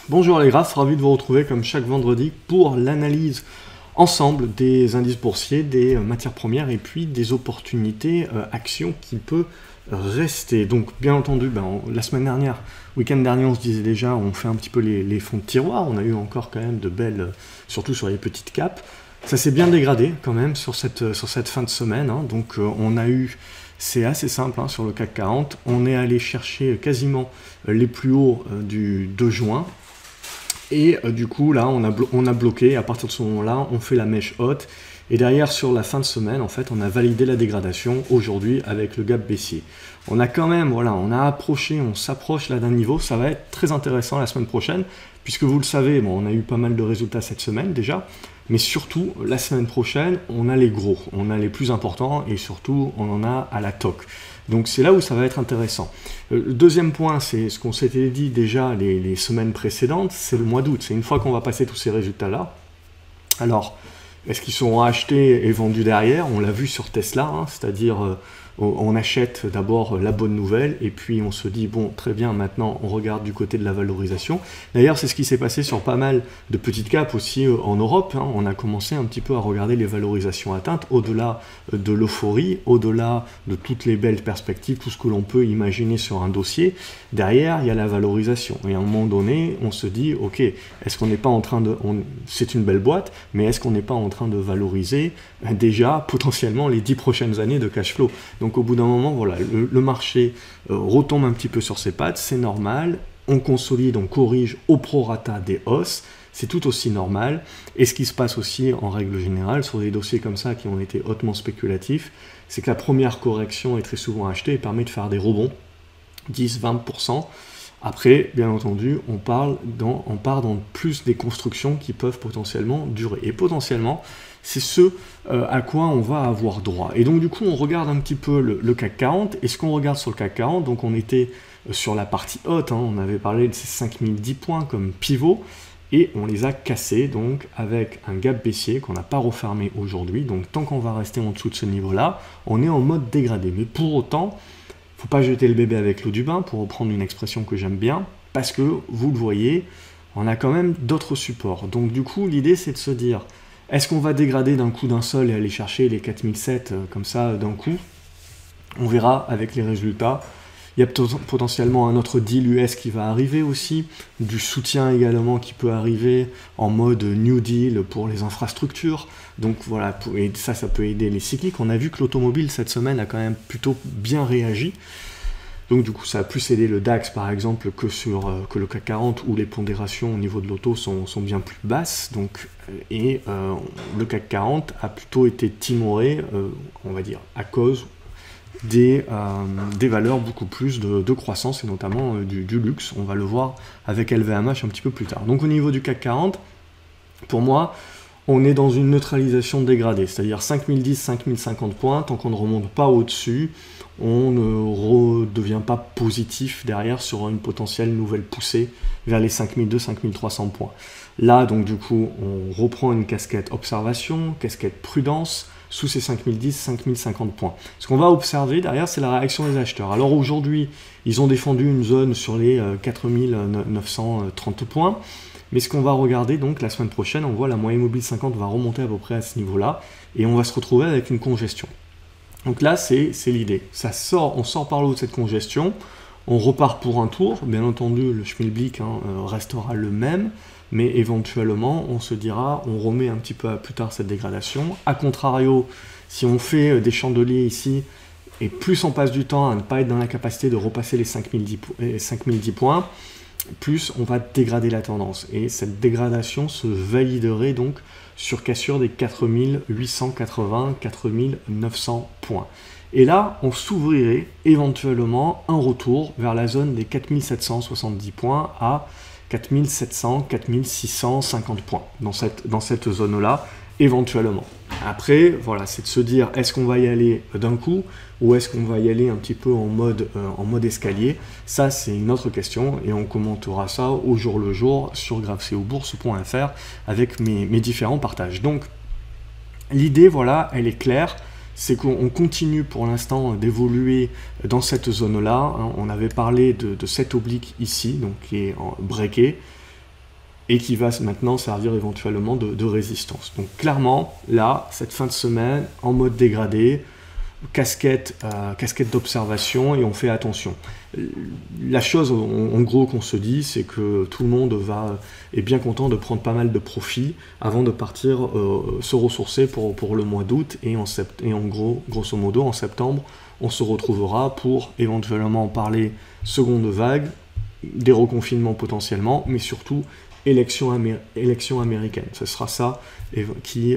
Bonjour les graphes, ravi de vous retrouver comme chaque vendredi pour l'analyse ensemble des indices boursiers, des matières premières et puis des opportunités actions qui peut rester. Donc bien entendu, la semaine dernière, week-end dernier, on se disait déjà, on fait un petit peu les fonds de tiroir, on a eu encore quand même de belles, surtout sur les petites capes. Ça s'est bien dégradé quand même sur cette fin de semaine, hein. Donc on a eu, c'est assez simple hein, sur le CAC 40, on est allé chercher quasiment les plus hauts du 2 juin. Et du coup, là, on a bloqué. À partir de ce moment-là, on fait la mèche haute. Et derrière, sur la fin de semaine, en fait, on a validé la dégradation aujourd'hui avec le gap baissier. On a quand même, voilà, on a approché, on s'approche là d'un niveau. Ça va être très intéressant la semaine prochaine, puisque vous le savez, bon, on a eu pas mal de résultats cette semaine déjà. Mais surtout, la semaine prochaine, on a les gros, on a les plus importants et surtout, on en a à la toque. Donc c'est là où ça va être intéressant. Le deuxième point, c'est ce qu'on s'était dit déjà les semaines précédentes, c'est le mois d'août. C'est une fois qu'on va passer tous ces résultats-là. Alors, est-ce qu'ils seront achetés et vendus derrière? On l'a vu sur Tesla, hein, c'est-à-dire on achète d'abord la bonne nouvelle et puis on se dit, bon, très bien, maintenant on regarde du côté de la valorisation. D'ailleurs, c'est ce qui s'est passé sur pas mal de petites capes aussi en Europe, hein. On a commencé un petit peu à regarder les valorisations atteintes au-delà de l'euphorie, au-delà de toutes les belles perspectives, tout ce que l'on peut imaginer sur un dossier. Derrière, il y a la valorisation. Et à un moment donné, on se dit, ok, est-ce qu'on n'est pas en train de... C'est une belle boîte, mais est-ce qu'on n'est pas en train de valoriser déjà potentiellement les 10 prochaines années de cash flow? Donc au bout d'un moment, voilà, le marché retombe un petit peu sur ses pattes, c'est normal, on consolide, on corrige au prorata des hausses, c'est tout aussi normal. Et ce qui se passe aussi en règle générale sur des dossiers comme ça qui ont été hautement spéculatifs, c'est que la première correction est très souvent achetée et permet de faire des rebonds, 10-20%. Après, bien entendu, on part dans plus des constructions qui peuvent potentiellement durer. Et potentiellement, c'est ce à quoi on va avoir droit. Et donc, du coup, on regarde un petit peu le CAC 40. Et ce qu'on regarde sur le CAC 40, donc on était sur la partie haute, hein, on avait parlé de ces 5010 points comme pivot. Et on les a cassés, donc, avec un gap baissier qu'on n'a pas refermé aujourd'hui. Donc, tant qu'on va rester en dessous de ce niveau-là, on est en mode dégradé. Mais pour autant... il ne faut pas jeter le bébé avec l'eau du bain, pour reprendre une expression que j'aime bien, parce que, vous le voyez, on a quand même d'autres supports. Donc du coup, l'idée c'est de se dire, est-ce qu'on va dégrader d'un coup d'un seul et aller chercher les 4007 comme ça d'un coup? On verra avec les résultats. Il y a potentiellement un autre deal US qui va arriver aussi, du soutien également qui peut arriver en mode New Deal pour les infrastructures. Donc voilà, et ça peut aider les cycliques. On a vu que l'automobile cette semaine a quand même plutôt bien réagi. Donc du coup, ça a plus aidé le DAX par exemple que le CAC 40 où les pondérations au niveau de l'auto sont bien plus basses. Donc, le CAC 40 a plutôt été timoré, on va dire, à cause des valeurs beaucoup plus de croissance et notamment du luxe. On va le voir avec LVMH un petit peu plus tard. Donc au niveau du CAC 40, pour moi, on est dans une neutralisation dégradée, c'est-à-dire 5010, 5050 points, tant qu'on ne remonte pas au-dessus, on ne redevient pas positif derrière sur une potentielle nouvelle poussée vers les 5200, 5300 points. Là, donc du coup, on reprend une casquette observation, casquette prudence, sous ces 5010, 5050 points. Ce qu'on va observer derrière, c'est la réaction des acheteurs. Alors aujourd'hui, ils ont défendu une zone sur les 4930 points, mais ce qu'on va regarder donc la semaine prochaine, on voit la moyenne mobile 50 va remonter à peu près à ce niveau-là, et on va se retrouver avec une congestion. Donc là, c'est l'idée. On sort par le haut de cette congestion, on repart pour un tour, bien entendu, le schmilblick restera le même, mais éventuellement, on se dira, on remet un petit peu plus tard cette dégradation. A contrario, si on fait des chandeliers ici, et plus on passe du temps à ne pas être dans la capacité de repasser les 5010 points, plus on va dégrader la tendance. Et cette dégradation se validerait donc sur cassure des 4880, 4900 points. Et là, on s'ouvrirait éventuellement un retour vers la zone des 4770 points à 4700, 4650 points dans cette zone-là, éventuellement. Après, voilà, c'est de se dire, est-ce qu'on va y aller d'un coup ou est-ce qu'on va y aller un petit peu en mode escalier? Ça, c'est une autre question et on commentera ça au jour le jour sur gravecobourse.fr avec mes différents partages. Donc, l'idée, voilà, elle est claire. C'est qu'on continue pour l'instant d'évoluer dans cette zone-là. On avait parlé de cette oblique ici, donc qui est breakée. et qui va maintenant servir éventuellement de résistance. Donc clairement, là, cette fin de semaine, en mode dégradé, casquette d'observation, et on fait attention. La chose en gros qu'on se dit, c'est que tout le monde est bien content de prendre pas mal de profits avant de partir se ressourcer pour le mois d'août, et en gros, grosso modo, en septembre, on se retrouvera pour éventuellement parler seconde vague, des reconfinements potentiellement, mais surtout élection américaine. Ce sera ça qui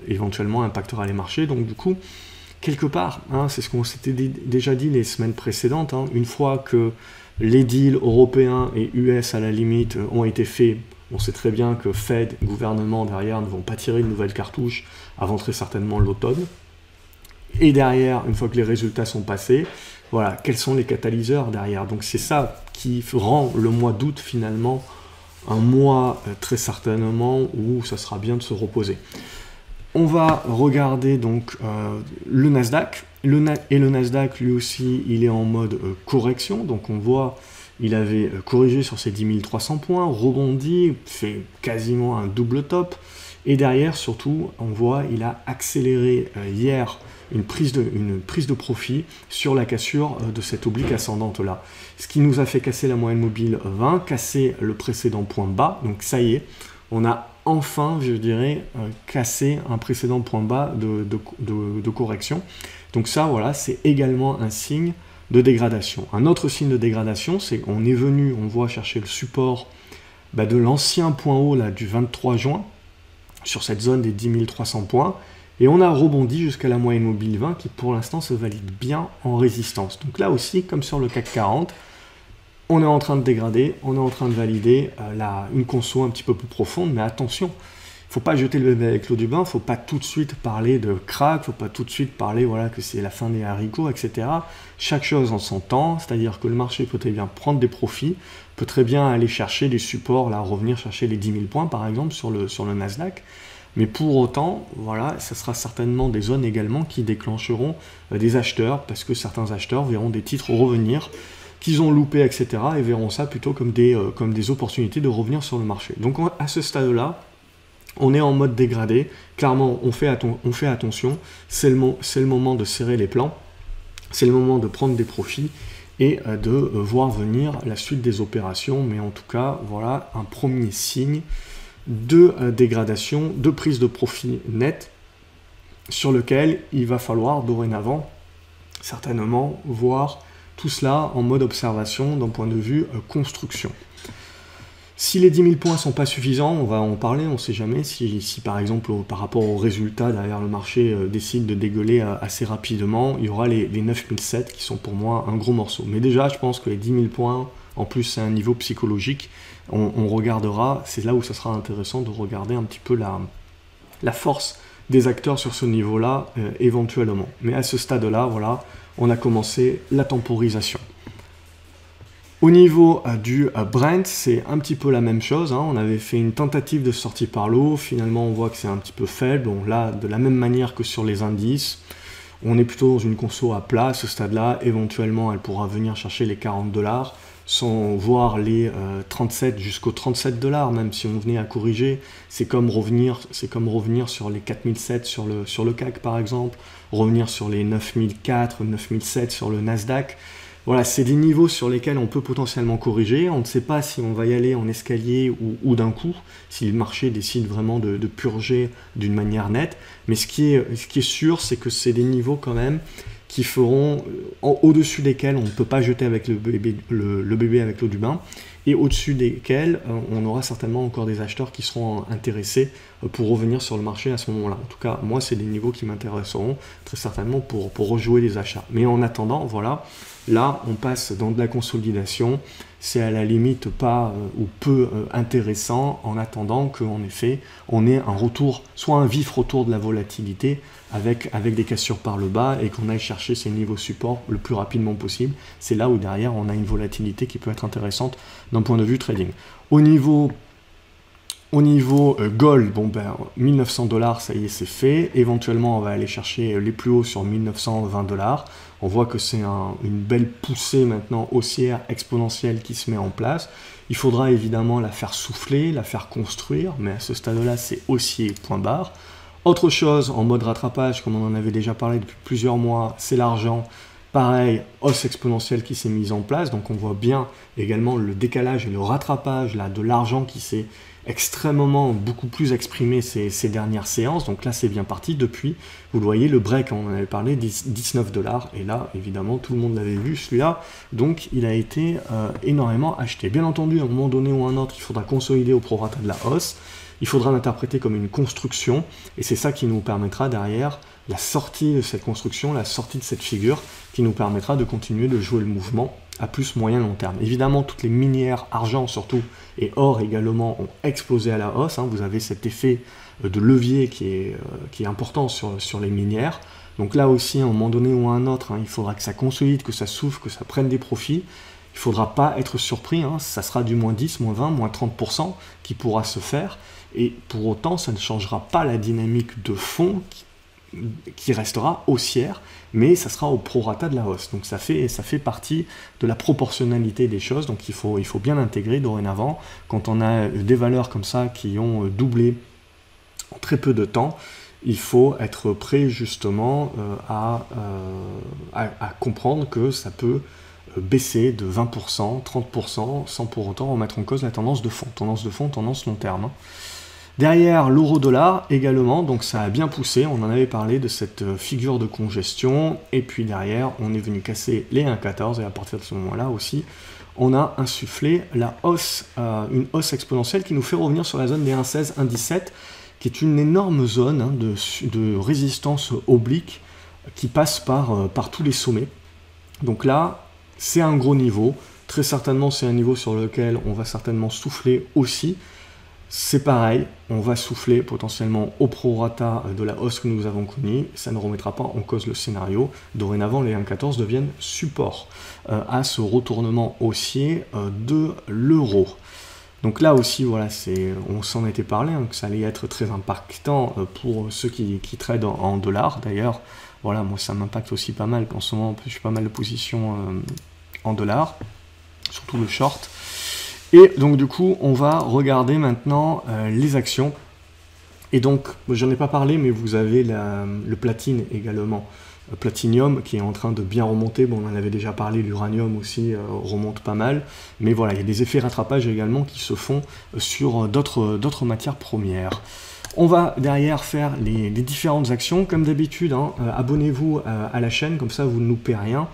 éventuellement impactera les marchés. Donc du coup, quelque part, hein, c'est ce qu'on s'était déjà dit les semaines précédentes, hein, une fois que les deals européens et US à la limite ont été faits, on sait très bien que Fed, gouvernement derrière, ne vont pas tirer une nouvelle cartouche avant très certainement l'automne. Et derrière, une fois que les résultats sont passés, voilà, quels sont les catalyseurs derrière. Donc c'est ça qui rend le mois d'août finalement un mois très certainement où ça sera bien de se reposer. On va regarder donc le Nasdaq. Le Nasdaq, lui aussi, il est en mode correction. Donc on voit, il avait corrigé sur ses 10 300 points, rebondi, fait quasiment un double top. Et derrière, surtout, on voit, il a accéléré hier une prise de profit sur la cassure de cette oblique ascendante-là. Ce qui nous a fait casser la moyenne mobile 20, casser le précédent point bas. Donc ça y est, on a enfin, je dirais, cassé un précédent point bas de correction. Donc ça, voilà, c'est également un signe de dégradation. Un autre signe de dégradation, c'est qu'on est venu, on voit, chercher le support de l'ancien point haut là, du 23 juin, sur cette zone des 10 300 points, et on a rebondi jusqu'à la moyenne mobile 20 qui pour l'instant se valide bien en résistance. Donc là aussi, comme sur le CAC 40, on est en train de dégrader, on est en train de valider une conso un petit peu plus profonde, mais attention, il ne faut pas jeter le bébé avec l'eau du bain, il ne faut pas tout de suite parler de crack, il ne faut pas tout de suite parler voilà, que c'est la fin des haricots, etc. Chaque chose en son temps, c'est-à-dire que le marché peut très bien prendre des profits, peut très bien aller chercher des supports, là, revenir chercher les 10 000 points par exemple sur le Nasdaq. Mais pour autant, voilà, ça sera certainement des zones également qui déclencheront des acheteurs, parce que certains acheteurs verront des titres revenir, qu'ils ont loupé, etc., et verront ça plutôt comme des opportunités de revenir sur le marché. Donc à ce stade-là, on est en mode dégradé. Clairement, on fait attention. C'est le moment de serrer les plans. C'est le moment de prendre des profits et de voir venir la suite des opérations. Mais en tout cas, voilà un premier signe de dégradation, de prise de profit net, sur lequel il va falloir dorénavant certainement voir tout cela en mode observation d'un point de vue construction. Si les 10 000 points ne sont pas suffisants, on va en parler, on ne sait jamais, si par exemple par rapport aux résultats derrière le marché décide de dégueuler assez rapidement, il y aura les 9 700 qui sont pour moi un gros morceau. Mais déjà, je pense que les 10 000 points, en plus c'est un niveau psychologique, on regardera, c'est là où ça sera intéressant de regarder un petit peu la force des acteurs sur ce niveau-là éventuellement. Mais à ce stade-là, voilà, on a commencé la temporisation. Au niveau du Brent, c'est un petit peu la même chose, hein. On avait fait une tentative de sortie par l'eau, finalement on voit que c'est un petit peu faible. Bon, là, de la même manière que sur les indices, on est plutôt dans une conso à plat à ce stade-là. Éventuellement, elle pourra venir chercher les 40 $, sans voir les 37 jusqu'aux 37 $, même si on venait à corriger. C'est comme revenir sur les 4007 sur le CAC par exemple, revenir sur les 9004, 9007 sur le Nasdaq. Voilà, c'est des niveaux sur lesquels on peut potentiellement corriger. On ne sait pas si on va y aller en escalier ou d'un coup, si le marché décide vraiment de purger d'une manière nette. Mais ce qui est sûr, c'est que c'est des niveaux quand même qui feront au-dessus desquels on ne peut pas jeter avec le bébé avec l'eau du bain, et au-dessus desquels on aura certainement encore des acheteurs qui seront intéressés pour revenir sur le marché à ce moment-là. En tout cas, moi, c'est des niveaux qui m'intéresseront très certainement pour rejouer les achats. Mais en attendant, voilà, là, on passe dans de la consolidation. C'est à la limite pas ou peu intéressant en attendant qu'en effet, on ait un retour, soit un vif retour de la volatilité avec des cassures par le bas et qu'on aille chercher ces niveaux support le plus rapidement possible. C'est là où derrière, on a une volatilité qui peut être intéressante d'un point de vue trading. Au niveau Au niveau gold, bon ben 1900 $, ça y est, c'est fait. Éventuellement, on va aller chercher les plus hauts sur 1920 $. On voit que c'est une belle poussée maintenant haussière exponentielle qui se met en place. Il faudra évidemment la faire souffler, la faire construire, mais à ce stade-là, c'est haussier, point barre. Autre chose, en mode rattrapage, comme on en avait déjà parlé depuis plusieurs mois, c'est l'argent. Pareil, hausse exponentielle qui s'est mise en place, donc on voit bien également le décalage et le rattrapage là, de l'argent qui s'est extrêmement beaucoup plus exprimé ces dernières séances. Donc là, c'est bien parti depuis, vous le voyez, le break, on en avait parlé, 19 $. Et là, évidemment, tout le monde l'avait vu, celui-là. Donc, il a été énormément acheté. Bien entendu, à un moment donné ou à un autre, il faudra consolider au prorata de la hausse. Il faudra l'interpréter comme une construction. Et c'est ça qui nous permettra derrière la sortie de cette construction, la sortie de cette figure, qui nous permettra de continuer de jouer le mouvement à plus moyen long terme. Évidemment, toutes les minières, argent surtout, et or également, ont explosé à la hausse. Vous avez cet effet de levier qui est important sur les minières. Donc là aussi, à un moment donné ou à un autre, il faudra que ça consolide, que ça souffle, que ça prenne des profits. Il ne faudra pas être surpris, ça sera du moins 10, moins 20, moins 30% qui pourra se faire. Et pour autant, ça ne changera pas la dynamique de fond qui restera haussière, mais ça sera au prorata de la hausse. Donc ça fait partie de la proportionnalité des choses, donc il faut bien l'intégrer dorénavant. Quand on a des valeurs comme ça qui ont doublé en très peu de temps, il faut être prêt justement à comprendre que ça peut baisser de 20%, 30%, sans pour autant remettre en cause la tendance de fond, tendance long terme. Derrière l'euro-dollar également, donc ça a bien poussé, on en avait parlé de cette figure de congestion, et puis derrière on est venu casser les 1,14, et à partir de ce moment-là aussi, on a insufflé la hausse, une hausse exponentielle qui nous fait revenir sur la zone des 1,16, 1,17, qui est une énorme zone de résistance oblique qui passe par tous les sommets. Donc là, c'est un gros niveau, très certainement c'est un niveau sur lequel on va certainement souffler aussi. C'est pareil, on va souffler potentiellement au prorata de la hausse que nous avons connue, ça ne remettra pas en cause le scénario. Dorénavant, les 1,14 deviennent support à ce retournement haussier de l'euro. Donc là aussi, voilà, on s'en était parlé, que ça allait être très impactant pour ceux qui tradent en dollars. D'ailleurs, voilà, moi ça m'impacte aussi pas mal, en ce moment je suis pas mal de positions en dollars, surtout le short. Et donc du coup, on va regarder maintenant les actions. Et donc, j'en ai pas parlé, mais vous avez le platine également. Platinium qui est en train de bien remonter. Bon, on en avait déjà parlé, l'uranium aussi remonte pas mal. Mais voilà, il y a des effets rattrapage également qui se font sur d'autres matières premières. On va derrière faire les différentes actions. Comme d'habitude, abonnez-vous à la chaîne, comme ça vous ne loupez rien.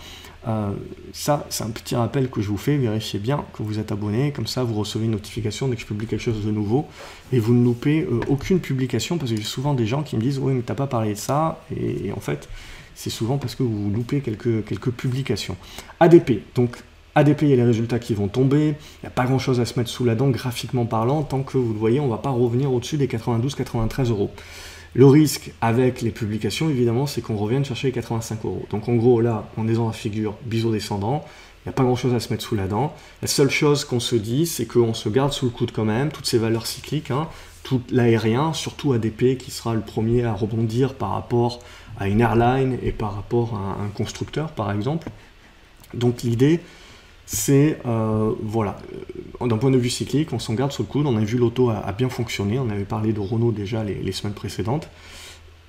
Ça, c'est un petit rappel que je vous fais, vérifiez bien que vous êtes abonné, comme ça vous recevez une notification dès que je publie quelque chose de nouveau, et vous ne loupez aucune publication, parce que j'ai souvent des gens qui me disent « Oui, mais t'as pas parlé de ça », et en fait, c'est souvent parce que vous loupez quelques publications. ADP, donc ADP, il y a les résultats qui vont tomber, il n'y a pas grand chose à se mettre sous la dent, graphiquement parlant, tant que vous le voyez, on ne va pas revenir au-dessus des 92-93 €. Le risque avec les publications, évidemment, c'est qu'on revienne chercher les 85 €. Donc en gros, là, on est dans la figure biseau descendant, il n'y a pas grand-chose à se mettre sous la dent. La seule chose qu'on se dit, c'est qu'on se garde sous le coude quand même, toutes ces valeurs cycliques, tout l'aérien, surtout ADP, qui sera le premier à rebondir par rapport à une airline et par rapport à un constructeur, par exemple. Donc l'idée, c'est, voilà, d'un point de vue cyclique, on s'en garde sous le coude. On a vu l'auto a bien fonctionné, on avait parlé de Renault déjà les semaines précédentes.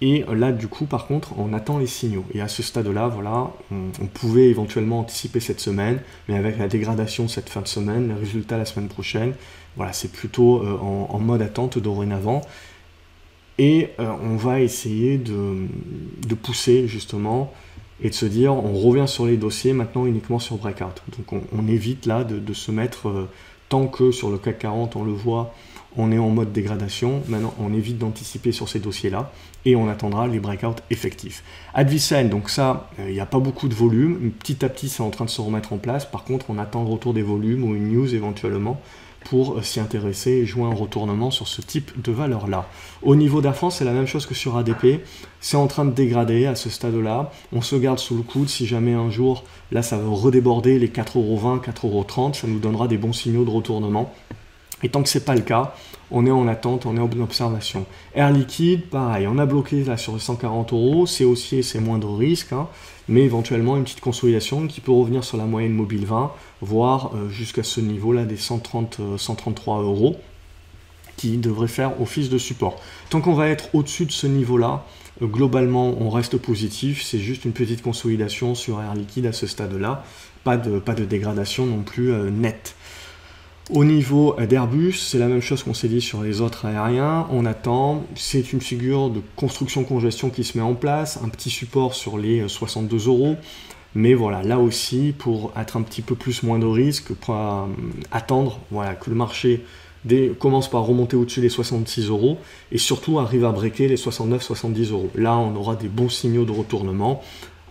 Et là, du coup, par contre, on attend les signaux. Et à ce stade-là, voilà, on pouvait éventuellement anticiper cette semaine, mais avec la dégradation cette fin de semaine, les résultats la semaine prochaine, voilà, c'est plutôt en mode attente dorénavant. Et on va essayer de pousser, justement, et de se dire, on revient sur les dossiers maintenant uniquement sur breakout. Donc on évite là de se mettre, tant que sur le CAC 40, on le voit, on est en mode dégradation. Maintenant, on évite d'anticiper sur ces dossiers-là et on attendra les breakouts effectifs. Advicen, donc ça, il n'y a pas beaucoup de volume. Petit à petit, c'est en train de se remettre en place. Par contre, on attend le retour des volumes ou une news éventuellement pour s'y intéresser et jouer un retournement sur ce type de valeur-là. Au niveau d'Afan, c'est la même chose que sur ADP. C'est en train de dégrader à ce stade-là. On se garde sous le coude. Si jamais un jour, là, ça va redéborder les 4,20 €, 4,30 €, ça nous donnera des bons signaux de retournement. Et tant que c'est pas le cas, on est en attente, on est en observation. Air Liquide, pareil, on a bloqué là sur les 140 €, c'est haussier, c'est moindre risque, hein, mais éventuellement une petite consolidation qui peut revenir sur la moyenne mobile 20, voire jusqu'à ce niveau-là des 133 €, qui devrait faire office de support. Tant qu'on va être au-dessus de ce niveau-là, globalement, on reste positif, c'est juste une petite consolidation sur Air Liquide à ce stade-là, pas de dégradation non plus nette. Au niveau d'Airbus, c'est la même chose qu'on s'est dit sur les autres aériens, on attend, c'est une figure de construction-congestion qui se met en place, un petit support sur les 62 €, mais voilà, là aussi, pour être un petit peu plus moins de risque, pour attendre voilà, que le marché commence par remonter au-dessus des 66 € et surtout arrive à breaker les 69-70 €. Là, on aura des bons signaux de retournement.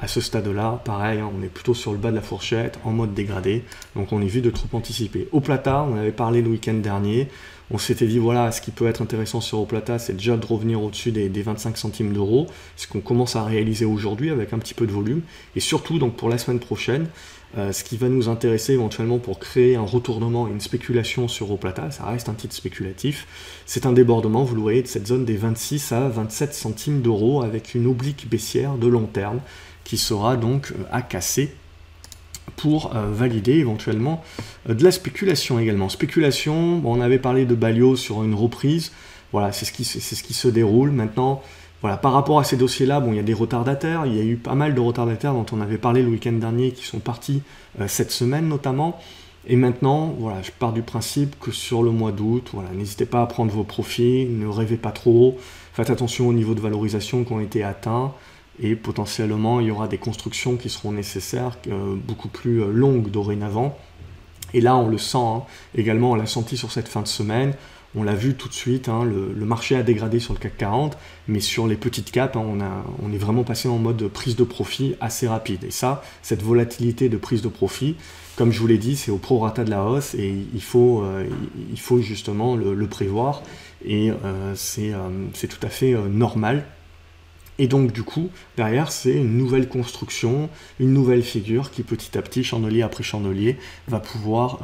À ce stade-là, pareil, hein, on est plutôt sur le bas de la fourchette, en mode dégradé, donc on évite de trop anticiper. Au Plata, on avait parlé le week-end dernier, on s'était dit, voilà, ce qui peut être intéressant sur Au Plata, c'est déjà de revenir au-dessus des 25 centimes d'euros, ce qu'on commence à réaliser aujourd'hui avec un petit peu de volume, et surtout, donc pour la semaine prochaine, ce qui va nous intéresser éventuellement pour créer un retournement et une spéculation sur Au Plata, ça reste un titre spéculatif, c'est un débordement, vous le voyez, de cette zone des 26 à 27 centimes d'euros avec une oblique baissière de long terme, qui sera donc à casser pour valider éventuellement de la spéculation également. Spéculation, bon, on avait parlé de Balio sur une reprise, voilà, c'est ce qui se déroule. Maintenant, voilà, par rapport à ces dossiers-là, bon, il y a des retardataires, il y a eu pas mal de retardataires dont on avait parlé le week-end dernier qui sont partis cette semaine notamment. Et maintenant, voilà, je pars du principe que sur le mois d'août, voilà, n'hésitez pas à prendre vos profits, ne rêvez pas trop, faites attention au niveau de valorisation qui ont été atteints. Et potentiellement, il y aura des constructions qui seront nécessaires, beaucoup plus longues dorénavant. Et là, on le sent, hein. Également, on l'a senti sur cette fin de semaine, on l'a vu tout de suite, hein, le marché a dégradé sur le CAC 40, mais sur les petites capes, hein, on est vraiment passé en mode prise de profit assez rapide. Et ça, cette volatilité de prise de profit, comme je vous l'ai dit, c'est au prorata de la hausse, et il faut justement le prévoir, et c'est tout à fait normal. Et donc du coup, derrière, c'est une nouvelle construction, une nouvelle figure qui petit à petit, chandelier après chandelier, va pouvoir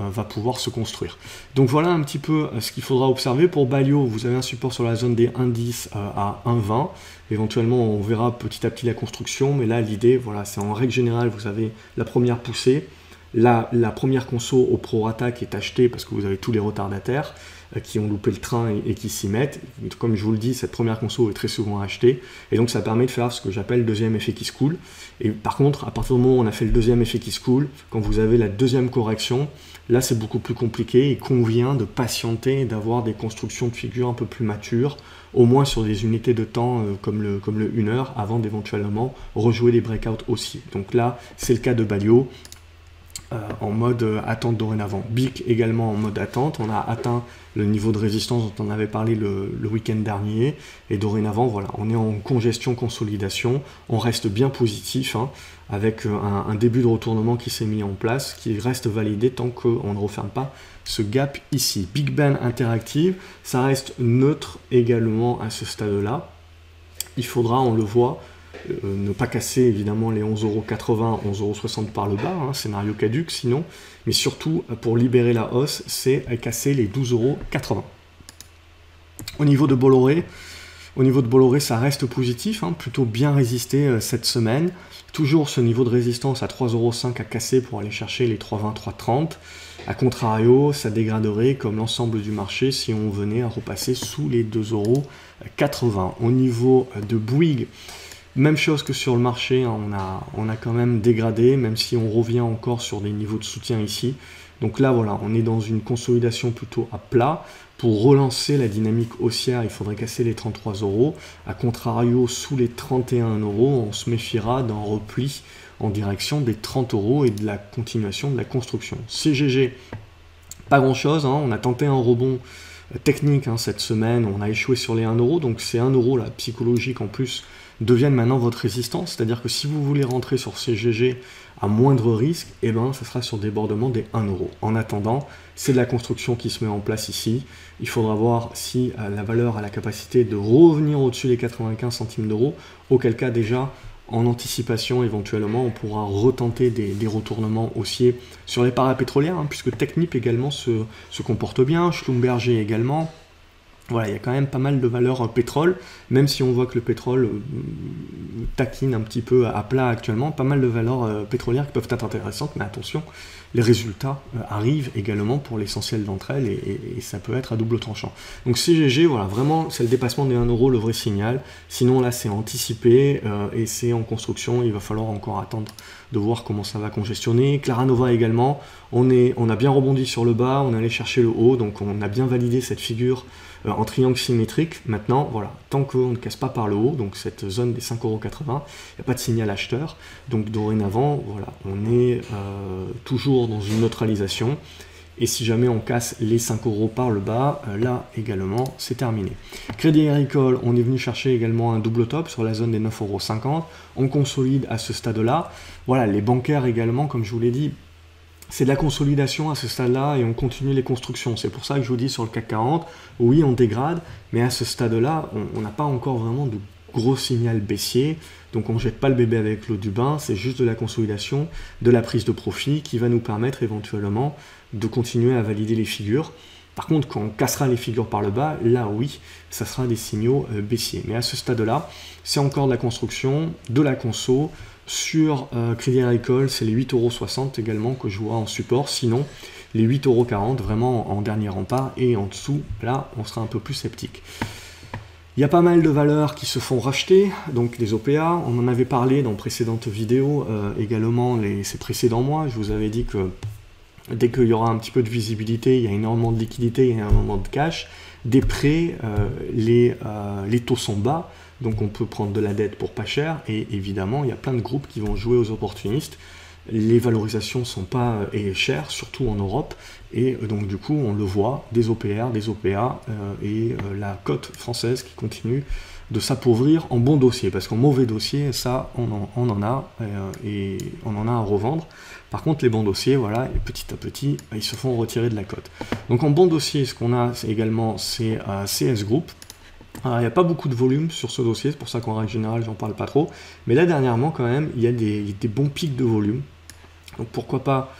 se construire. Donc voilà un petit peu ce qu'il faudra observer. Pour Balio, vous avez un support sur la zone des 1,10 à 1,20. Éventuellement, on verra petit à petit la construction, mais là, l'idée, voilà, c'est en règle générale, vous avez la première poussée, la première conso au prorata qui est achetée parce que vous avez tous les retardataires qui ont loupé le train et qui s'y mettent. Comme je vous le dis, cette première conso est très souvent achetée, et donc ça permet de faire ce que j'appelle le deuxième effet qui se coule. Et par contre, à partir du moment où on a fait le deuxième effet qui se coule, quand vous avez la deuxième correction, là c'est beaucoup plus compliqué, et convient de patienter et d'avoir des constructions de figures un peu plus matures, au moins sur des unités de temps comme le 1 heure, avant d'éventuellement rejouer les breakouts aussi. Donc là, c'est le cas de Balio. En mode attente dorénavant. BIC également en mode attente, on a atteint le niveau de résistance dont on avait parlé le week-end dernier, et dorénavant, voilà, on est en congestion-consolidation, on reste bien positif, hein, avec un début de retournement qui s'est mis en place, qui reste validé tant qu'on ne referme pas ce gap ici. Big Ben Interactive, ça reste neutre également à ce stade-là. Il faudra, on le voit, ne pas casser évidemment les 11,80 €, 11,60 € par le bas, hein, scénario caduc sinon, mais surtout pour libérer la hausse, c'est casser les 12,80 €. Au niveau de Bolloré, ça reste positif, hein, plutôt bien résisté cette semaine. Toujours ce niveau de résistance à 3,05 € à casser pour aller chercher les 3,20, 3,30 €. A contrario, ça dégraderait comme l'ensemble du marché si on venait à repasser sous les 2,80 €. Au niveau de Bouygues, même chose que sur le marché, hein, on a quand même dégradé, même si on revient encore sur des niveaux de soutien ici. Donc là, voilà, on est dans une consolidation plutôt à plat. Pour relancer la dynamique haussière, il faudrait casser les 33 €. A contrario, sous les 31 €, on se méfiera d'un repli en direction des 30 € et de la continuation de la construction. CGG, pas grand-chose, hein, on a tenté un rebond technique hein, cette semaine, on a échoué sur les 1 €, donc ces 1 € là, psychologique en plus, deviennent maintenant votre résistance, c'est-à-dire que si vous voulez rentrer sur CGG à moindre risque, eh ben, ça sera sur débordement des 1 €. En attendant, c'est de la construction qui se met en place ici. Il faudra voir si la valeur a la capacité de revenir au-dessus des 95 centimes d'euros, auquel cas déjà, en anticipation, éventuellement, on pourra retenter des retournements haussiers sur les parapétrolières, puisque Technip également se comporte bien, Schlumberger également. Voilà, il y a quand même pas mal de valeurs pétrole, même si on voit que le pétrole taquine un petit peu à plat actuellement, pas mal de valeurs pétrolières qui peuvent être intéressantes, mais attention, les résultats arrivent également pour l'essentiel d'entre elles, et ça peut être à double tranchant. Donc CGG, voilà, vraiment, c'est le dépassement des 1 euro le vrai signal, sinon là c'est anticipé, et c'est en construction, il va falloir encore attendre de voir comment ça va congestionner. Claranova également, on a bien rebondi sur le bas, on allait chercher le haut, donc on a bien validé cette figure en triangle symétrique. Maintenant, voilà, tant qu'on ne casse pas par le haut, donc cette zone des 5,80 €, il n'y a pas de signal acheteur. Donc dorénavant, voilà, on est toujours dans une neutralisation. Et si jamais on casse les 5 € par le bas, là également, c'est terminé. Crédit Agricole, on est venu chercher également un double top sur la zone des 9,50 €. On consolide à ce stade-là. Voilà, les bancaires également, comme je vous l'ai dit, c'est de la consolidation à ce stade-là et on continue les constructions. C'est pour ça que je vous dis sur le CAC 40, oui, on dégrade, mais à ce stade-là, on n'a pas encore vraiment de gros signal baissier. Donc on ne jette pas le bébé avec l'eau du bain, c'est juste de la consolidation, de la prise de profit qui va nous permettre éventuellement de continuer à valider les figures. Par contre, quand on cassera les figures par le bas, là oui, ça sera des signaux baissiers. Mais à ce stade-là, c'est encore de la construction, de la conso. Sur Crédit Agricole, c'est les 8,60 € également que je vois en support. Sinon, les 8,40 € vraiment en dernier rempart. Et en dessous, là, on sera un peu plus sceptique. Il y a pas mal de valeurs qui se font racheter, donc les OPA. On en avait parlé dans précédentes vidéos, également ces précédents mois. Je vous avais dit que dès qu'il y aura un petit peu de visibilité, il y a énormément de liquidité, il y a énormément de cash. Des prêts, les taux sont bas. Donc on peut prendre de la dette pour pas cher, et évidemment il y a plein de groupes qui vont jouer aux opportunistes. Les valorisations sont pas chères, surtout en Europe, et donc du coup on le voit, des OPR, des OPA, et la cote française qui continue de s'appauvrir en bon dossier, parce qu'en mauvais dossier, ça on en a, et on en a à revendre. Par contre les bons dossiers, voilà, et petit à petit, ils se font retirer de la cote. Donc en bon dossier, ce qu'on a également, c'est CS Group. Alors, il n'y a pas beaucoup de volume sur ce dossier, c'est pour ça qu'en règle générale, j'en parle pas trop. Mais là, dernièrement, quand même, il y a des bons pics de volume. Donc, pourquoi pas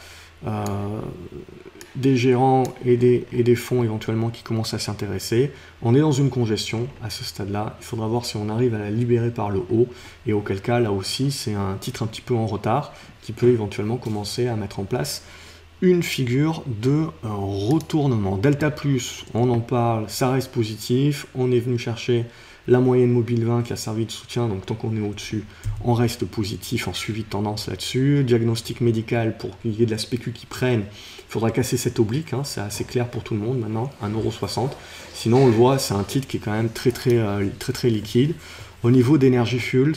des gérants et des fonds éventuellement qui commencent à s'intéresser. On est dans une congestion à ce stade-là. Il faudra voir si on arrive à la libérer par le haut. Et auquel cas, là aussi, c'est un titre un petit peu en retard qui peut éventuellement commencer à mettre en place une figure de retournement. Delta Plus, on en parle, ça reste positif. On est venu chercher la moyenne mobile 20 qui a servi de soutien, donc tant qu'on est au-dessus, on reste positif en suivi de tendance là-dessus. Diagnostic médical, pour qu'il y ait de la spécu qui prenne, il faudra casser cette oblique, c'est assez clair pour tout le monde maintenant, 1,60 €. Sinon, on le voit, c'est un titre qui est quand même très liquide. Au niveau d'Energy Fuels,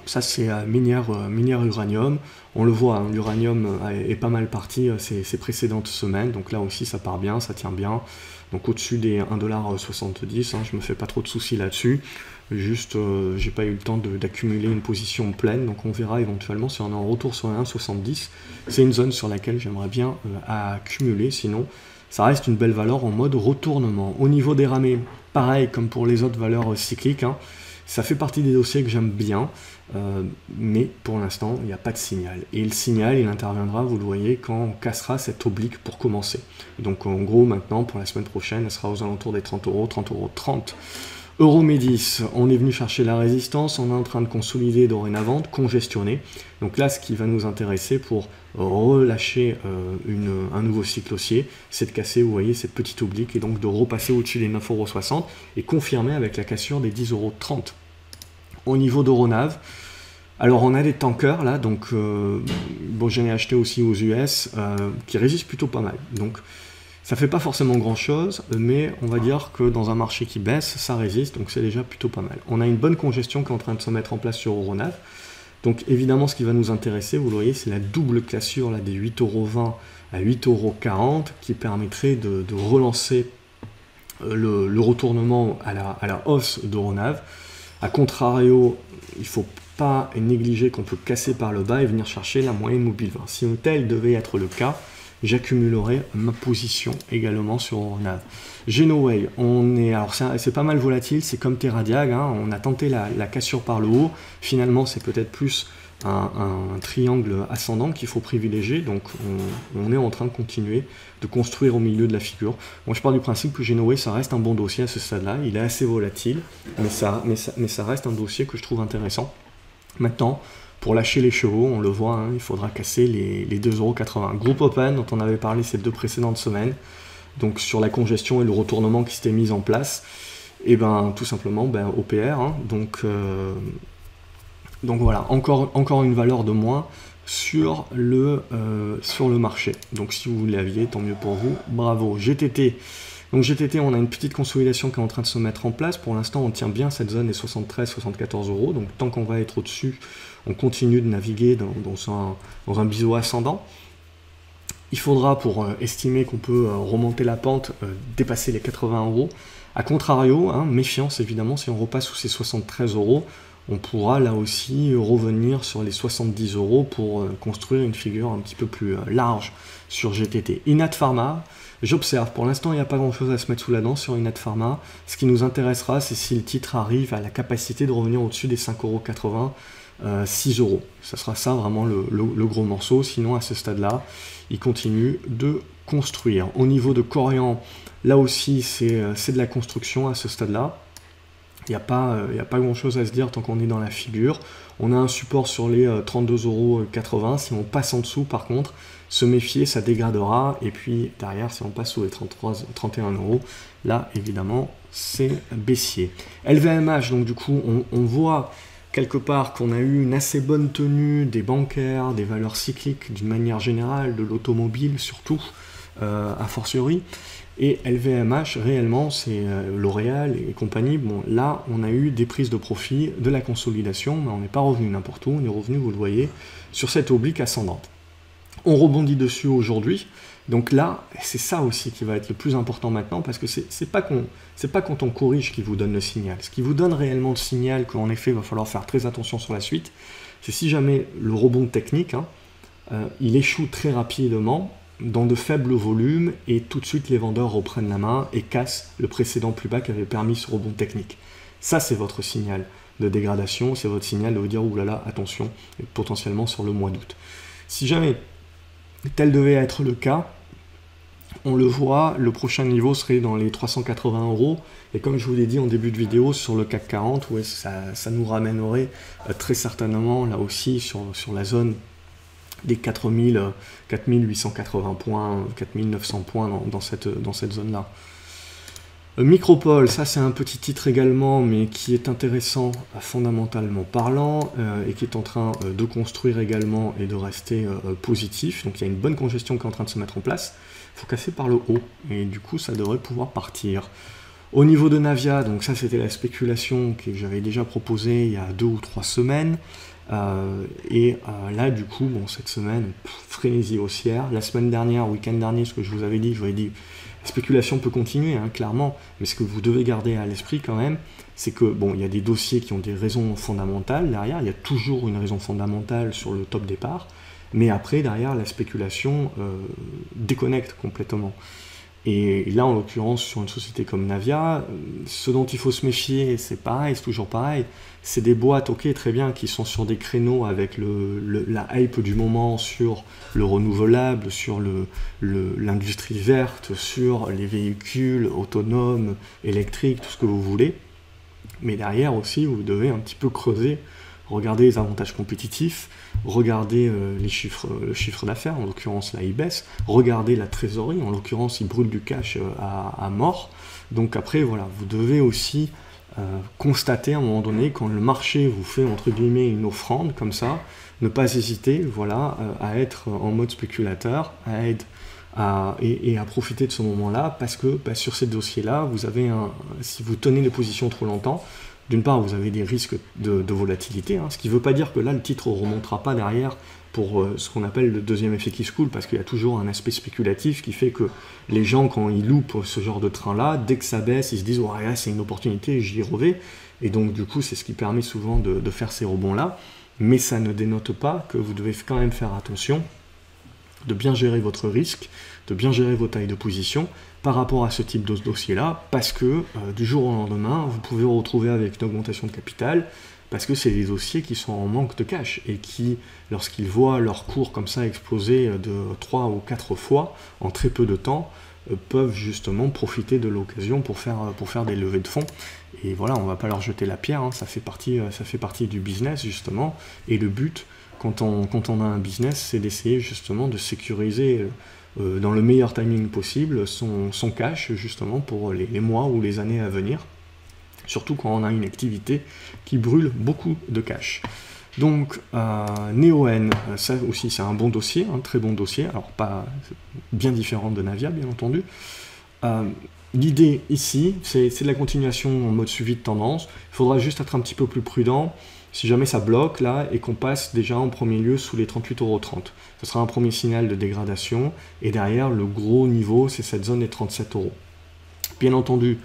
ça c'est minière uranium. On le voit, l'uranium est pas mal parti ces précédentes semaines. Donc là aussi ça part bien, ça tient bien. Donc au-dessus des 1,70 $, je me fais pas trop de soucis là-dessus. Juste, j'ai pas eu le temps d'accumuler une position pleine. Donc on verra éventuellement si on est en retour sur 1,70 €. C'est une zone sur laquelle j'aimerais bien accumuler. Sinon, ça reste une belle valeur en mode retournement. Au niveau des ramés, pareil comme pour les autres valeurs cycliques, ça fait partie des dossiers que j'aime bien, mais pour l'instant, il n'y a pas de signal. Et le signal, il interviendra, vous le voyez, quand on cassera cette oblique pour commencer. Donc en gros, maintenant, pour la semaine prochaine, elle sera aux alentours des 30 €, 30,30 €. Euromédis, on est venu chercher la résistance, on est en train de consolider dorénavant, de congestionner. Donc là, ce qui va nous intéresser pour relâcher un nouveau cycle haussier, c'est de casser, vous voyez, cette petite oblique et donc de repasser au-dessus des 9,60 € et confirmer avec la cassure des 10,30 €. Au niveau d'Euronav, alors on a des tankers là, donc bon, j'en ai acheté aussi aux US qui résistent plutôt pas mal. Donc ça fait pas forcément grand chose, mais on va dire que dans un marché qui baisse, ça résiste, donc c'est déjà plutôt pas mal. On a une bonne congestion qui est en train de se mettre en place sur Euronav. Donc évidemment, ce qui va nous intéresser, vous le voyez, c'est la double cassure là, des 8,20 € à 8,40 € qui permettrait de relancer le retournement à la hausse d'Euronav. A contrario, il ne faut pas négliger qu'on peut casser par le bas et venir chercher la moyenne mobile 20. Si tel devait être le cas, j'accumulerai ma position également sur Ornav. Genoway, alors c'est pas mal volatile, c'est comme Terradiag, hein, on a tenté la cassure par le haut, finalement c'est peut-être plus un triangle ascendant qu'il faut privilégier, donc on est en train de continuer de construire au milieu de la figure. Moi je pars du principe que Genoway ça reste un bon dossier à ce stade-là, il est assez volatile, mais ça reste un dossier que je trouve intéressant. Maintenant, pour lâcher les chevaux, on le voit, hein, il faudra casser les 2,80 €. Groupe Open, dont on avait parlé ces 2 précédentes semaines, donc sur la congestion et le retournement qui s'était mis en place, et ben tout simplement OPR, hein, donc voilà, encore une valeur de moins sur le marché. Donc si vous l'aviez, tant mieux pour vous, bravo. GTT. Donc GTT, on a une petite consolidation qui est en train de se mettre en place. Pour l'instant, on tient bien cette zone des 73-74 €. Donc tant qu'on va être au-dessus, on continue de naviguer dans un biseau ascendant. Il faudra, pour estimer qu'on peut remonter la pente, dépasser les 80 €. A contrario, hein, méfiance évidemment, si on repasse sous ces 73 €, on pourra là aussi revenir sur les 70 € pour construire une figure un petit peu plus large sur GTT. Inat Pharma, j'observe, pour l'instant il n'y a pas grand chose à se mettre sous la dent sur Inat Pharma. Ce qui nous intéressera, c'est si le titre arrive à la capacité de revenir au-dessus des 5,80 €, 6 €. Ça sera ça vraiment le gros morceau, sinon à ce stade-là, il continue de construire. Au niveau de Corian, là aussi c'est de la construction à ce stade-là. Il n'y a pas grand chose à se dire tant qu'on est dans la figure. On a un support sur les 32,80 €. Si on passe en dessous, par contre, se méfier, ça dégradera. Et puis derrière, si on passe sous les 31 €, là, évidemment, c'est baissier. LVMH, donc du coup, on voit quelque part qu'on a eu une assez bonne tenue des bancaires, des valeurs cycliques d'une manière générale, de l'automobile surtout, a fortiori. Et LVMH, réellement, c'est L'Oréal et compagnie. Bon, là, on a eu des prises de profit, de la consolidation, mais on n'est pas revenu n'importe où, on est revenu, vous le voyez, sur cette oblique ascendante. On rebondit dessus aujourd'hui. Donc là, c'est ça aussi qui va être le plus important maintenant, parce que c'est pas quand on corrige qui vous donne le signal. Ce qui vous donne réellement le signal qu'en effet, il va falloir faire très attention sur la suite, c'est si jamais le rebond technique, hein, il échoue très rapidement, dans de faibles volumes, et tout de suite les vendeurs reprennent la main et cassent le précédent plus bas qui avait permis ce rebond technique. Ça, c'est votre signal de dégradation, c'est votre signal de vous dire oulala, attention, potentiellement sur le mois d'août. Si jamais tel devait être le cas, on le voit, le prochain niveau serait dans les 380 €, et comme je vous l'ai dit en début de vidéo, sur le CAC 40, ouais, ça nous ramènerait très certainement là aussi sur la zone des 4880 points, 4900 points dans cette zone-là. Micropole, ça c'est un petit titre également, mais qui est intéressant fondamentalement parlant, et qui est en train de construire également et de rester positif. Donc il y a une bonne congestion qui est en train de se mettre en place. Il faut casser par le haut, et du coup ça devrait pouvoir partir. Au niveau de Navia, donc ça c'était la spéculation que j'avais déjà proposée il y a 2 ou 3 semaines. Là du coup, bon, cette semaine, frénésie haussière. La semaine dernière, week-end dernier, ce que je vous avais dit, la spéculation peut continuer, hein, clairement, mais ce que vous devez garder à l'esprit quand même, c'est que bon, il y a des dossiers qui ont des raisons fondamentales derrière, il y a toujours une raison fondamentale sur le top départ, mais après, derrière, la spéculation déconnecte complètement. Et là, en l'occurrence, sur une société comme Navia, ce dont il faut se méfier, c'est pareil, c'est toujours pareil. C'est des boîtes, ok, très bien, qui sont sur des créneaux avec la hype du moment sur le renouvelable, sur l'industrie verte, sur les véhicules autonomes, électriques, tout ce que vous voulez. Mais derrière aussi, vous devez un petit peu creuser, regarder les avantages compétitifs, regarder le chiffre d'affaires, en l'occurrence là il baisse, regarder la trésorerie, en l'occurrence il brûle du cash à mort. Donc après voilà, vous devez aussi constater à un moment donné, quand le marché vous fait entre guillemets une offrande comme ça, ne pas hésiter voilà, à être en mode spéculateur, et à profiter de ce moment-là, parce que sur ces dossiers-là, vous avez si vous tenez les positions trop longtemps, d'une part, vous avez des risques de volatilité, hein, ce qui ne veut pas dire que là, le titre ne remontera pas derrière pour ce qu'on appelle le deuxième effet qui se coule, parce qu'il y a toujours un aspect spéculatif qui fait que les gens, quand ils loupent ce genre de train-là, dès que ça baisse, ils se disent « ouais, c'est une opportunité, j'y revais ». Et donc, du coup, c'est ce qui permet souvent de faire ces rebonds-là. Mais ça ne dénote pas que vous devez quand même faire attention de bien gérer votre risque, de bien gérer vos tailles de position par rapport à ce type de dossier-là, parce que du jour au lendemain, vous pouvez vous retrouver avec une augmentation de capital, parce que c'est des dossiers qui sont en manque de cash, et qui, lorsqu'ils voient leur cours comme ça exploser de 3 ou 4 fois en très peu de temps, peuvent justement profiter de l'occasion pour faire des levées de fonds. Et voilà, on ne va pas leur jeter la pierre, hein, ça fait partie du business justement, et le but, quand on a un business, c'est d'essayer justement de sécuriser dans le meilleur timing possible son cash justement pour les mois ou les années à venir, surtout quand on a une activité qui brûle beaucoup de cash. Donc Neoen, ça aussi c'est un bon dossier, un très bon dossier, alors pas bien différent de Navia bien entendu. L'idée ici, c'est de la continuation en mode suivi de tendance. Il faudra juste être un petit peu plus prudent si jamais ça bloque là et qu'on passe déjà en premier lieu sous les 38,30 €. Ce sera un premier signal de dégradation, et derrière le gros niveau c'est cette zone des 37 €. Bien entendu,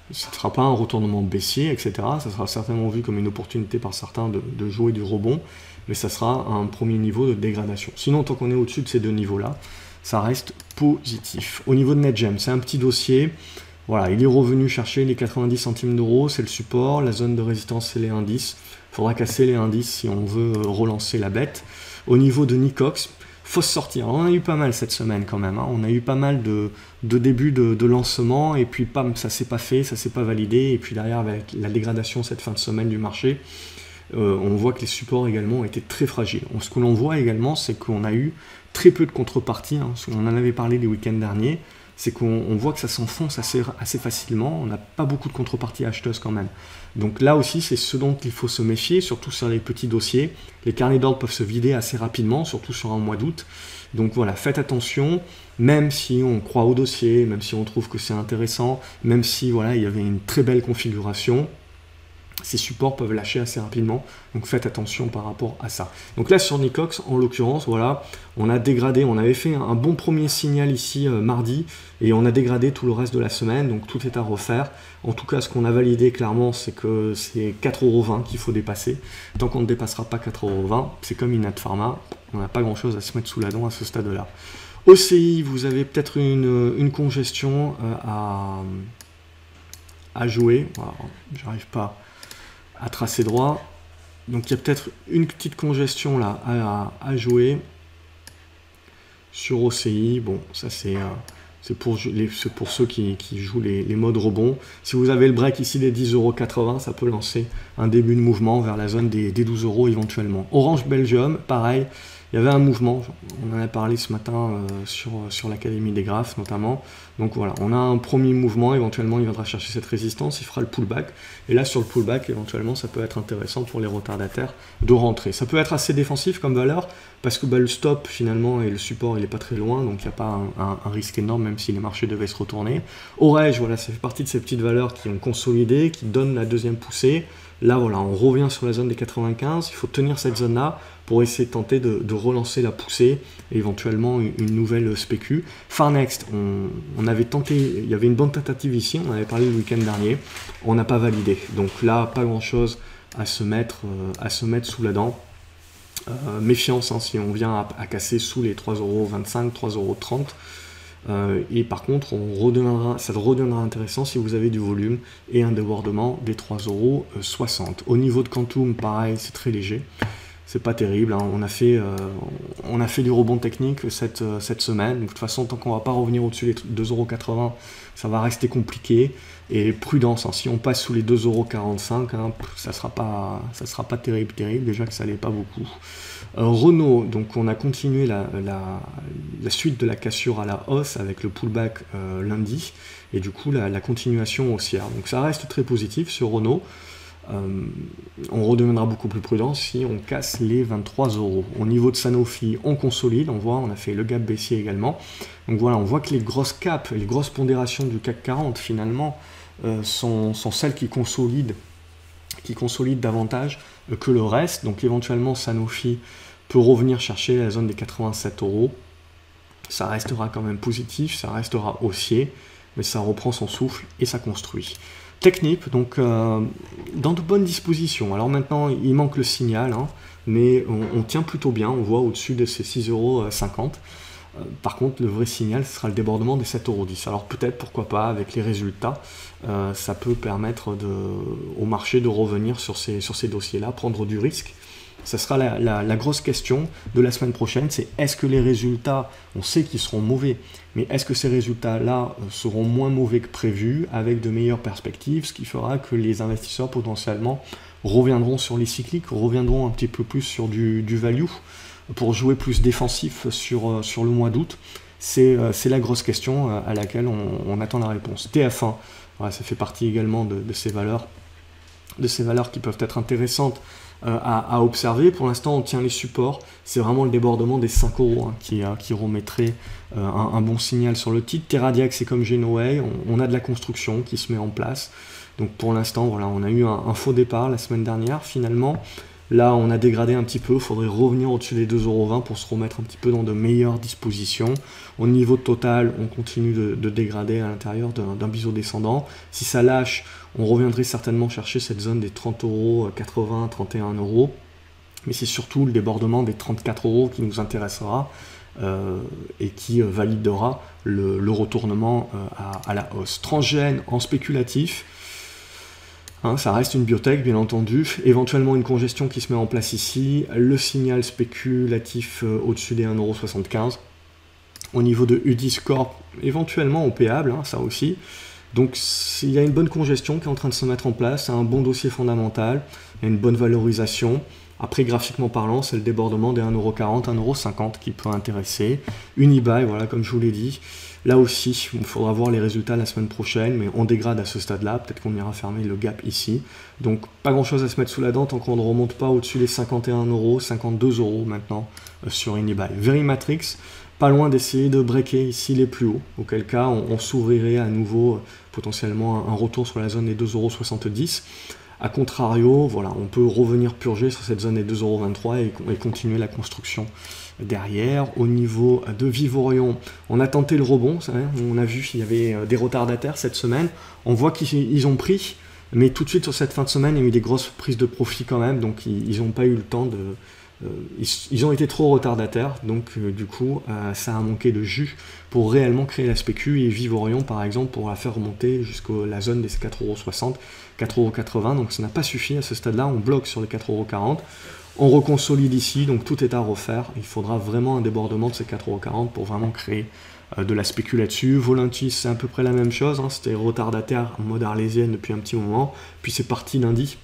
ce ne sera pas un retournement baissier, etc. Ça sera certainement vu comme une opportunité par certains de jouer du rebond, mais ça sera un premier niveau de dégradation. Sinon, tant qu'on est au-dessus de ces deux niveaux-là, ça reste positif. Au niveau de NetGem, c'est un petit dossier. Voilà, il est revenu chercher les 90 centimes d'euros, c'est le support. La zone de résistance, c'est les indices. Il faudra casser les indices si on veut relancer la bête. Au niveau de Nicox, faut se sortir. On a eu pas mal cette semaine quand même, hein. On a eu pas mal de débuts de lancement, et puis pam, ça s'est pas fait, ça s'est pas validé, et puis derrière avec la dégradation cette fin de semaine du marché, on voit que les supports également étaient très fragiles. Ce que l'on voit également, c'est qu'on a eu très peu de contreparties, hein. On en avait parlé les week-ends derniers, c'est qu'on voit que ça s'enfonce assez facilement, on n'a pas beaucoup de contreparties acheteuses quand même. Donc là aussi, c'est ce dont il faut se méfier, surtout sur les petits dossiers. Les carnets d'ordre peuvent se vider assez rapidement, surtout sur un mois d'août. Donc voilà, faites attention, même si on croit au dossier, même si on trouve que c'est intéressant, même si voilà, il y avait une très belle configuration, ces supports peuvent lâcher assez rapidement, donc faites attention par rapport à ça. Donc là sur Nicox, en l'occurrence, voilà, on a dégradé, on avait fait un bon premier signal ici mardi, et on a dégradé tout le reste de la semaine, donc tout est à refaire. En tout cas, ce qu'on a validé clairement, c'est que c'est 4,20 € qu'il faut dépasser. Tant qu'on ne dépassera pas 4,20 €, c'est comme Inat Pharma, on n'a pas grand chose à se mettre sous la dent à ce stade-là. OCI, vous avez peut-être une congestion à jouer, j'arrive pas à tracer droit, donc il y a peut-être une petite congestion là à jouer sur OCI. Bon, ça c'est pour ceux qui jouent les modes rebond. Si vous avez le break ici des 10,80 €, ça peut lancer un début de mouvement vers la zone des 12 € éventuellement. Orange Belgium, pareil, il y avait un mouvement, on en a parlé ce matin sur l'Académie des Graphes notamment. Donc voilà, on a un premier mouvement, éventuellement il viendra chercher cette résistance, il fera le pullback, et là sur le pullback, éventuellement ça peut être intéressant pour les retardataires de rentrer. Ça peut être assez défensif comme valeur, parce que le stop finalement et le support il n'est pas très loin, donc il n'y a pas un risque énorme même si les marchés devaient se retourner. Orange, voilà, ça fait partie de ces petites valeurs qui ont consolidé, qui donnent la deuxième poussée. Là voilà, on revient sur la zone des 95, il faut tenir cette zone là pour essayer de tenter de relancer la poussée et éventuellement une nouvelle spécu. Farnext, on avait tenté, il y avait une bonne tentative ici, on avait parlé le week-end dernier, on n'a pas validé. Donc là, pas grand chose à se mettre sous la dent. Méfiance hein, si on vient à casser sous les 3,25 €, 3,30 €. Et par contre, ça redeviendra intéressant si vous avez du volume et un débordement des 3,60 €. Au niveau de Quantum, pareil, c'est très léger. C'est pas terrible, hein. On a fait du rebond technique cette semaine. De toute façon, tant qu'on va pas revenir au-dessus des 2,80 €, ça va rester compliqué. Et prudence, hein. Si on passe sous les 2,45 €, hein, ça sera pas terrible. Déjà que ça l'est pas beaucoup. Renault, donc on a continué la suite de la cassure à la hausse avec le pullback lundi, et du coup la continuation haussière. Donc ça reste très positif sur Renault. On redeviendra beaucoup plus prudent si on casse les 23 €. Au niveau de Sanofi, on consolide, on a fait le gap baissier également. Donc voilà, on voit que les grosses caps, les grosses pondérations du CAC 40 finalement sont celles qui consolident davantage que le reste. Donc éventuellement Sanofi peut revenir chercher la zone des 87 €. Ça restera quand même positif, ça restera haussier, mais ça reprend son souffle et ça construit. Technip, donc dans de bonnes dispositions. Alors maintenant, il manque le signal, hein, mais on tient plutôt bien, on voit au-dessus de ces 6,50 €. Par contre, le vrai signal, ce sera le débordement des 7,10 €. Alors peut-être, pourquoi pas, avec les résultats, ça peut permettre au marché de revenir sur ces dossiers-là, prendre du risque. Ça sera la grosse question de la semaine prochaine, c'est est-ce que les résultats, on sait qu'ils seront mauvais, mais est-ce que ces résultats-là seront moins mauvais que prévu, avec de meilleures perspectives, ce qui fera que les investisseurs potentiellement reviendront sur les cycliques, reviendront un petit peu plus sur du value, pour jouer plus défensif sur le mois d'août. C'est la grosse question à laquelle on attend la réponse. TF1, voilà, ça fait partie également de ces valeurs qui peuvent être intéressantes à observer. Pour l'instant, on tient les supports. C'est vraiment le débordement des 5 € qui remettrait un bon signal sur le titre. Teradiac, c'est comme Genoway. On a de la construction qui se met en place. Donc pour l'instant, voilà, on a eu un faux départ la semaine dernière, finalement. Là, on a dégradé un petit peu, il faudrait revenir au-dessus des 2,20 € pour se remettre un petit peu dans de meilleures dispositions. Au niveau total, on continue de dégrader à l'intérieur d'un biseau descendant. Si ça lâche, on reviendrait certainement chercher cette zone des 30,80 €, 31 €. Mais c'est surtout le débordement des 34 € qui nous intéressera et qui validera le retournement à la hausse. Transgène en spéculatif. Ça reste une biotech, bien entendu, éventuellement une congestion qui se met en place ici, le signal spéculatif au-dessus des 1,75 €. Au niveau de UDIS Corp, éventuellement opéable, ça aussi. Donc il y a une bonne congestion qui est en train de se mettre en place, c'est un bon dossier fondamental, il y a une bonne valorisation. Après, graphiquement parlant, c'est le débordement des 1,40 €, 1,50 € qui peut intéresser. Unibail, voilà, comme je vous l'ai dit. Là aussi, il faudra voir les résultats la semaine prochaine, mais on dégrade à ce stade-là. Peut-être qu'on ira fermer le gap ici. Donc, pas grand-chose à se mettre sous la dent tant qu'on ne remonte pas au-dessus des 51 €, 52 € maintenant sur Unibail. Verimatrix, pas loin d'essayer de breaker ici les plus hauts. Auquel cas, on s'ouvrirait à nouveau potentiellement un retour sur la zone des 2,70 €. A contrario, voilà, on peut revenir purger sur cette zone des 2,23 € et continuer la construction derrière. Au niveau de Vivorion, on a tenté le rebond, on a vu qu'il y avait des retardataires cette semaine. On voit qu'ils ont pris, mais tout de suite sur cette fin de semaine, il y a eu des grosses prises de profit quand même, donc ils n'ont pas eu le temps de... ils ont été trop retardataires, donc du coup, ça a manqué de jus pour réellement créer la spécu, et Vivorion, par exemple, pour la faire remonter jusqu'à la zone des 4,60 €, 4,80 €, donc ça n'a pas suffi à ce stade-là, on bloque sur les 4,40 €, on reconsolide ici, donc tout est à refaire, il faudra vraiment un débordement de ces 4,40 € pour vraiment créer de la spécu là-dessus. Volantis, c'est à peu près la même chose, c'était retardataire en mode arlésienne depuis un petit moment, puis c'est parti lundi.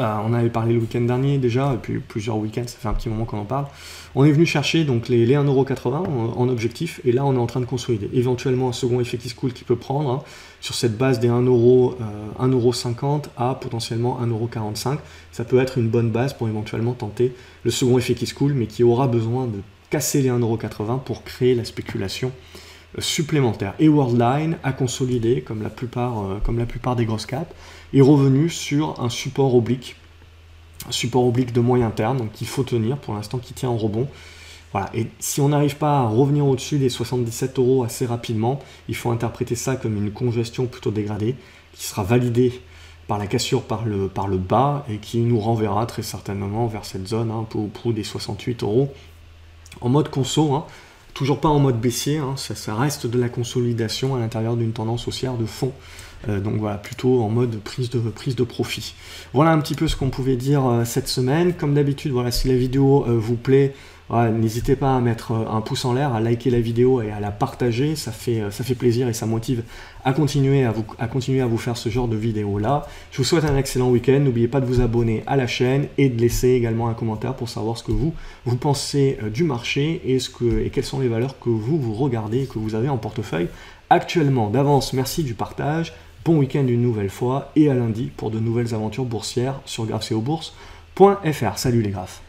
On avait parlé le week-end dernier déjà, et puis plusieurs week-ends, ça fait un petit moment qu'on en parle. On est venu chercher donc les 1,80 € en objectif, et là on est en train de consolider. Éventuellement un second effet qui se coule qui peut prendre, sur cette base des 1,50 € à potentiellement 1,45 €. Ça peut être une bonne base pour éventuellement tenter le second effet qui se coule, mais qui aura besoin de casser les 1,80 € pour créer la spéculation supplémentaire. Et Worldline a consolidé, comme la plupart des grosses caps, est revenu sur un support oblique de moyen terme, donc qu'il faut tenir pour l'instant, qui tient en rebond. Voilà. Et si on n'arrive pas à revenir au-dessus des 77 € assez rapidement, il faut interpréter ça comme une congestion plutôt dégradée, qui sera validée par la cassure par le bas, et qui nous renverra très certainement vers cette zone, un peu au prix des 68 € en mode conso, toujours pas en mode baissier, ça reste de la consolidation à l'intérieur d'une tendance haussière de fond. Donc voilà, plutôt en mode prise de profit. Voilà un petit peu ce qu'on pouvait dire cette semaine. Comme d'habitude, voilà, si la vidéo vous plaît, voilà, n'hésitez pas à mettre un pouce en l'air, à liker la vidéo et à la partager. Ça fait plaisir et ça motive à continuer à vous faire ce genre de vidéos là. Je vous souhaite un excellent week-end. N'oubliez pas de vous abonner à la chaîne et de laisser également un commentaire pour savoir ce que vous pensez du marché et quelles sont les valeurs que vous regardez et que vous avez en portefeuille actuellement. D'avance, merci du partage. Bon week-end une nouvelle fois et à lundi pour de nouvelles aventures boursières sur grafceobourse.fr. Salut les graphes.